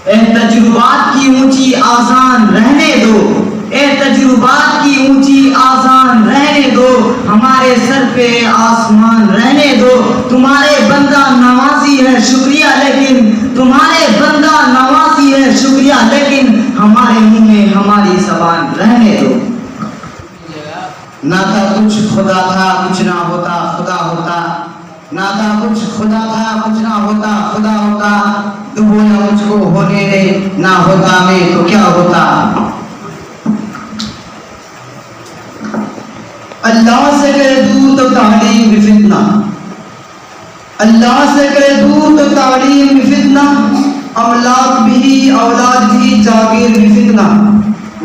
ए तजुर्बात की ऊंची आजान रहने दो, ए तजुर्बात की ऊंची आजान रहने दो, हमारे सर पे आसमान रहने दो। तुम्हारे बंदा नवाजी है शुक्रिया लेकिन, तुम्हारे बंदा नवाजी है शुक्रिया लेकिन, हमारे मुंह में हमारी ज़बान रहने दो। ना था कुछ खुदा था कुछ ना होता खुदा होता, ना था कुछ खुदा था कुछ ना होता खुदा होता, तू बोला मुझको होने दे, ना होता मैं तो क्या होता। अल्लाह से करे दूर तो तालीम भी फितना, अल्लाह से करे दूर तो तालीम भी फितना, अमलाक भी औलाद भी जागीर भी फितना,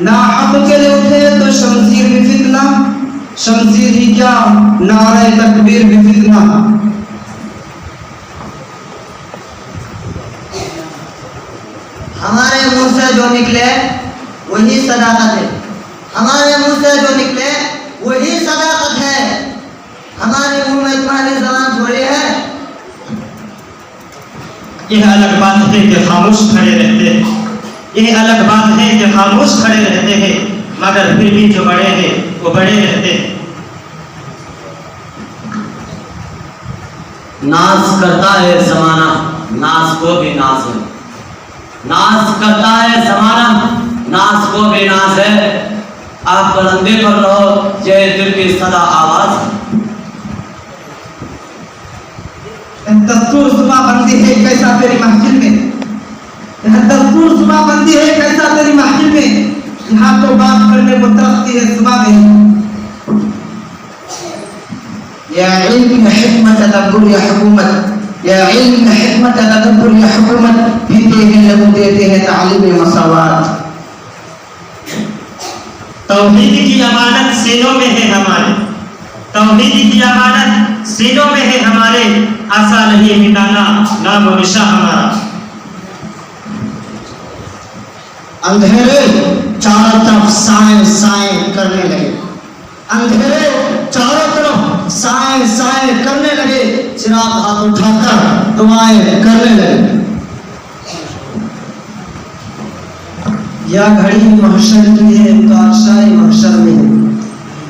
ना हक के लिए उठे तो शमशीर भी फितना, शमशीर ही क्या नारे तकबीर भी फितना। हमारे मुंह से जो निकले वही सदाकत है, हमारे मुंह से जो निकले वही सदाकत है। हमारे मुंह में तुम्हारी ज़बान थोड़ी है। यह अलग बात है कि खामोश खड़े रहते हैं, यह अलग बात है कि खामोश खड़े रहते हैं, मगर फिर भी जो बड़े हैं वो बड़े रहते हैं। नाज करता है जमाना, नाज को भी नाज है, नाज करता है जमाना, नाज को भी नाज है। आप बुलंदे पर रहो, यह दिल की सदा आवाज है। दस्तूर सुबह बंदी है कैसा तेरी महफिल में, दस्तूर सुबह बंदी है कैसा तेरी महफिल में, यहाँ तो बात करने को तरसती है सुबह में। या इल्म हिकमत तदब्बुर या हुकूमत, या इल्म हिकमत तदब्बुर या हुकूमत, पीते हैं लोग देते हैं तालीम मसावात। तौहीद की अमानत सीनों में है हमारे, तौहीद की अमानत सीनों में है हमारे, आशा नहीं मिटाना नाम और निशा हमारा। अंधेरे चारों तरफ साए साए करने लगे, अंधेरे चारों तरफ साए साए करने लगे, चिराग हाथ उठाकर दुआएं करने लगे। या घड़ी महशर की है तो अक्शाए महशर में है,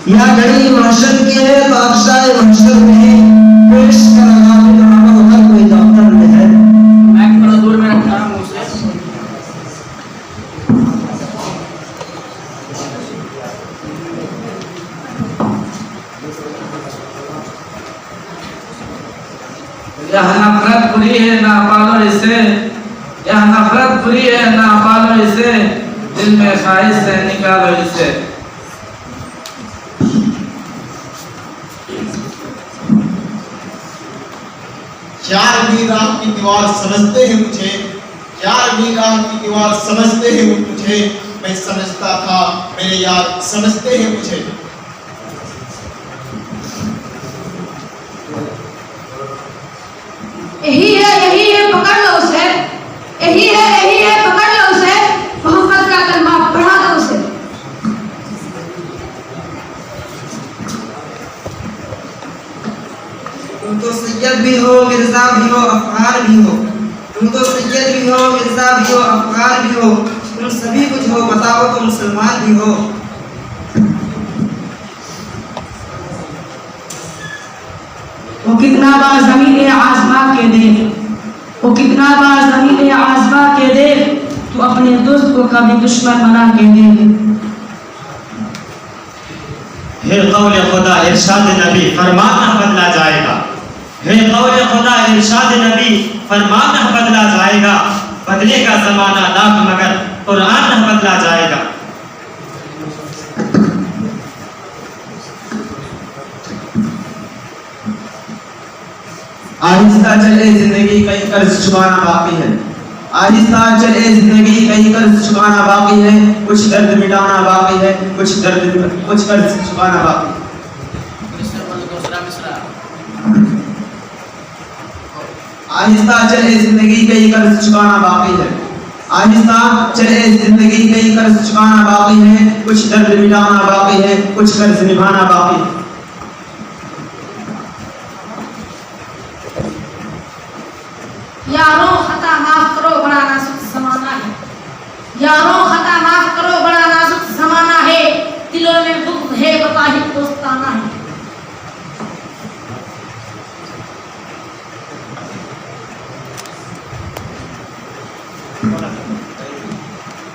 या घड़ी महशर की है तो अक्शाए महशर में है, पेश कर गालिब अमल हर कोई दफ्तर में है। मैं थोड़ा दूर में रखा हूं मुझसे। यह नफरत बुरी है ना पालो इसे, यह नफरत बुरी है ना पालो इसे, दिल में ख्वाहिश से निकालो इसे। यार मीर राम की दीवार समझते हैं मुझे, यार मीर राम की दीवार समझते हैं मुझे, मैं समझता था मेरे यार समझते हैं मुझे। यही है पकड़ लो उसे, यही है पकड़ लो उसे, मोहब्बत का कलमा पढ़ा दो उसे। तुम तो सैयद भी हो मिर्जा भी हो अफगार भी हो, तुम तो सैयद भी हो मिर्जा भी हो अफगार भी हो, तुम सभी कुछ हो बताओ तो मुसलमान भी हो। वो कितना बार ज़मीन आज़मा के देख, वो कितना बार ज़मीन आज़मा के देख, तू अपने दोस्त को कभी दुश्मन बना के देख। हे कौल खुदा इरशाद नबी फरमान न बदला जाएगा, हे कौल खुदा इरशाद नबी फरमान न बदला जाएगा, बदलेगा जमाना लाख मगर कुरान न बदला जाएगा। आहिस्ता चले जिंदगी कई कर्ज चुकाना बाकी है, आहिस्ता चले जिंदगी कई कर्ज चुकाना बाकी है, कुछ दर्द मिटाना बाकी है, कुछ कर्ज चुकाना बाकी है। आहिस्ता चले जिंदगी कई कर्ज चुकाना बाकी है, आहिस्ता चले जिंदगी कई कर्ज चुकाना बाकी है, कुछ दर्द मिटाना बाकी है, कुछ कर्ज निभाना बाकी है। यारों खता माफ करो बड़ा नाजुक ज़माना है,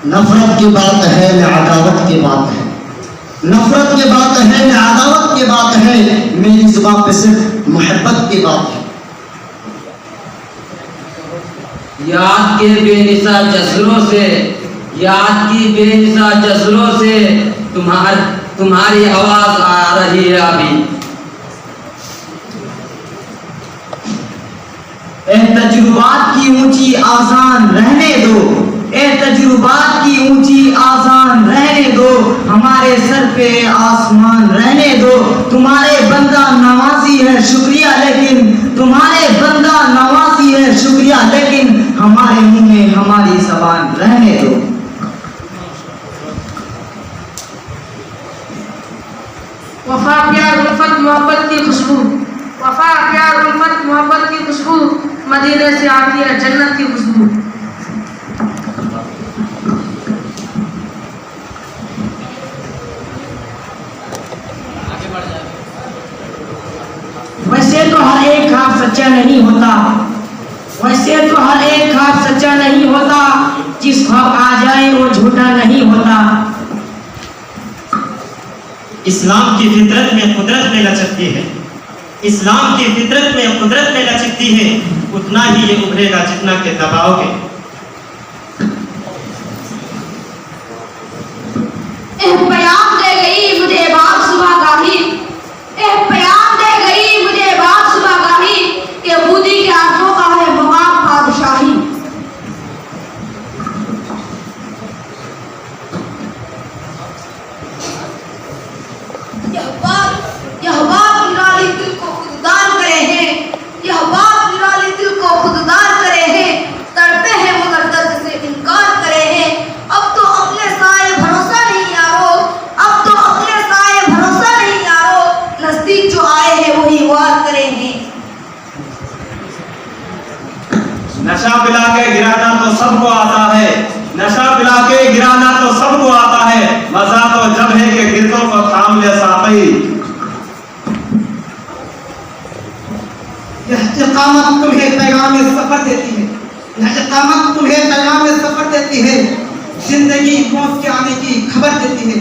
नफरत की बात है न अदावत की बात है, नफरत की बात है न अदावत की बात है, मेरी जुबान पे सिर्फ मोहब्बत की बात है। याद के बेनिसा जज्बों से, याद की बेनिसा जज्बों से तुम्हारी आवाज आ रही है अभी। ए तजुर्बात की ऊंची आजान रहने दो, ए तजुर्बात की ऊंची आजान रहने दो, हमारे सर पे आसमान रहने दो। तुम्हारे बंदा नवाजी है शुक्रिया लेकिन, तुम्हारे बंदा नवाजी है शुक्रिया लेकिन, हमारे मुंह में हमारी जबान रहने दो। वफा प्यार उल्फत मोहब्बत की खुशबू, वफा प्यार उल्फत मोहब्बत की खुशबू, मदीने से आती है जन्नत की खुशबू। वैसे तो हर एक ख्वाब सच्चा नहीं होता, वैसे तो हर एक ख्वाब सच्चा नहीं होता, जिस ख्वाब आ जाए वो झूठा नहीं होता। इस्लाम की फितरत में कुदरत में लचकती है, इस्लाम की फितरत में कुदरत में लचकती है, उतना ही ये उभरेगा जितना के दबाओगे। प्याम दे गई मुझे बात सुबह गाही, प्याम दे गई मुझे बात सुबह गाही, कि बूदी के आंखों का है मकाम बादशाही। यह बात निराली दिल को खुददार करे हैं, यह बात निराली दिल को खुददार करे हैं, तड़पे हैं मगर दर्द से इनकार करे हैं। अब तो अपने साए भरोसा नहीं यारो, अब तो अपने साए भरोसा नहीं यारो, नजदीक जो आए हैं वही वार करे हैं। नशा पिला के गिराना तो सबको आता है, नशा पिला के गिराना तो सबको आता है, मजा तो जब है कि गिरदों को थाम ले साक़ी। यह इक़ामत तुम्हें पैगाम सफर देती है, यह इक़ामत तुम्हें पैगाम सफर देती है, जिंदगी मौत के आने की खबर देती है।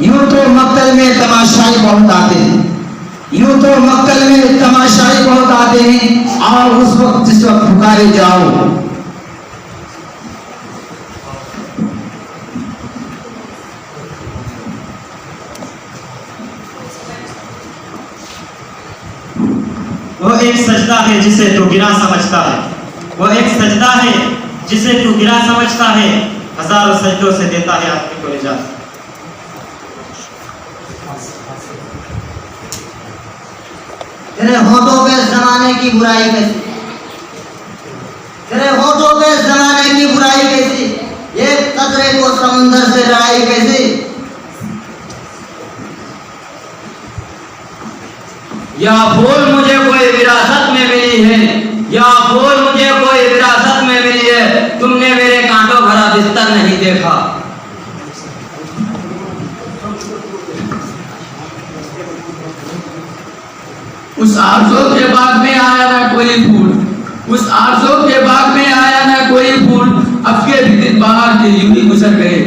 यूं तो मक्तल में तमाशाई बहुत आते हैं, यूं तो मक्तल में तमाशाई बहुत आते हैं, और उस वक्त जिस वक्त पुकारे जाओ। वो एक सजदा है जिसे तू गिरा समझता है, वो एक सजदा है जिसे तू गिरा समझता है, हजारों सजदों से देता है आदमी को निजात। तेरे होठों पे जमाने की बुराई कैसी, तेरे होठों पे जमाने की बुराई कैसी, एक कतरे को समुंदर से लड़ाई कैसी। या फूल मुझे कोई विरासत में मिली है, या फूल मुझे कोई विरासत में मिली है, तुमने मेरे कांटों भरा बिस्तर नहीं देखा। उस आरज़ू के बाग में आया ना कोई फूल, उस आरज़ू के बाग में आया ना कोई फूल, अब के भी दिन बाहर के यूं ही गुजर गए।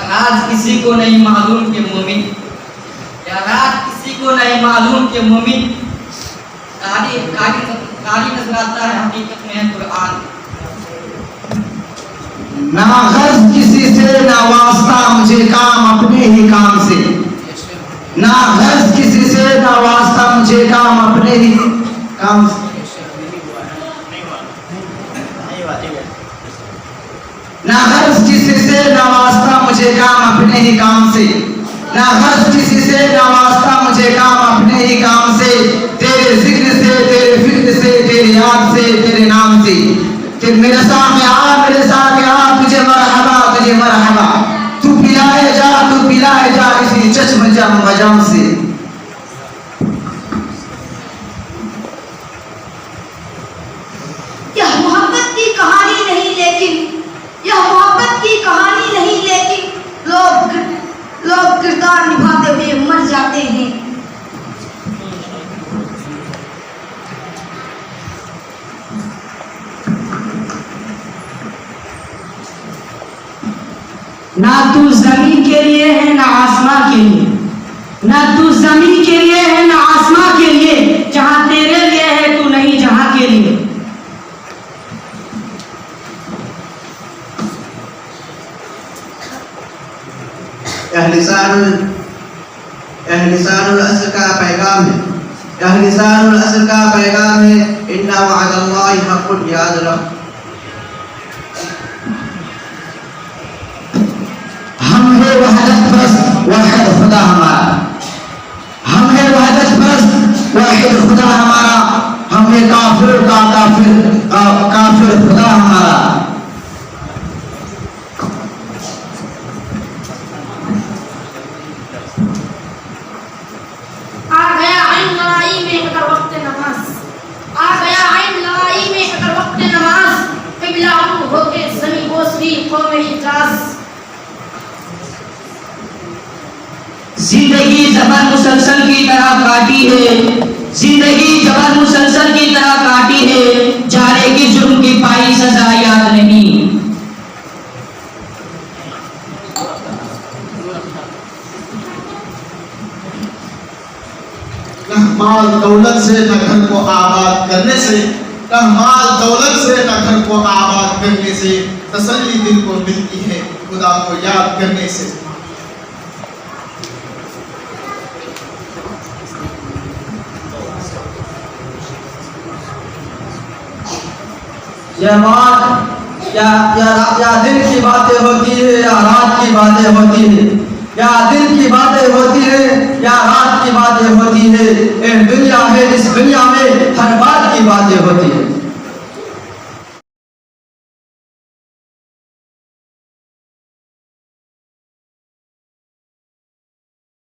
राज किसी को नहीं मालूम के मोमिन, या राज किसी को नहीं मालूम के मोमिन, कारी नजर आता है हकीकत में है कुरान। ना गर्ज किसी से ना वास्ता मुझे काम अपने ही काम से, ना गर्ज किसी से ना वास्ता मुझे काम अपने ही काम से। ना गर्ज किसी से ना वास्ता मुझे काम अपने ही काम से, ना गर्ज किसी से ना वास्ता मुझे काम अपने ही काम से। तेरे जिक्र से, तेरे फिक्र से, तेरे याद से, तेरे नाम से, मेरे सामने आ, मेरे सामने आ, तुझे मरहबा, तुझे मरहबा, तू पिलाए जा, तू पिलाए जा इसी चश्म जाम मजाम से। यह मोहब्बत की कहानी नहीं लेकिन, यह मोहब्बत की कहानी नहीं लेकिन, लोग किरदार निभाते हुए मर जाते हैं। ना तू जमीन के लिए है ना आसमां के लिए, ना तू जमीन के लिए है ना आसमां के लिए, जहां तेरे लिए है तू नहीं जहां के लिए। अहलिसानुल असर का पैगाम है, अहलिसानुल असर का पैगाम है, इन्ना वअदल्लाहि हक़्क़ुन याद रख। हम है वहदत परस्त वाहिद खुदा हमारा, हम है वहदत परस्त वाहिद खुदा हमारा, हम है काफिर का काफिर खुदा हमारा। आ गया आइन लड़ाई में अगर वक्त नमाज, आ गया आइन लड़ाई में अगर वक्त नमाज, किबला अबू होके ज़मीं बोसरी कौम हिजाज। जिंदगी जबर मुसलसल की तरह काटी है, जिंदगी जबर मुसलसल की तरह काटी है, जाने की जुर्म की पाई सजा याद नहीं। न माल दौलत से न घर को आबाद करने से, न माल दौलत से न घर को आबाद करने से तसल्ली दिल को मिलती है खुदा को याद करने से। यह बात या दिन की बातें होती है या रात की बातें होती है, या दिन की बातें होती है या रात की बातें होती है। दुनिया है, इस दुनिया में हर बात की बातें होती है।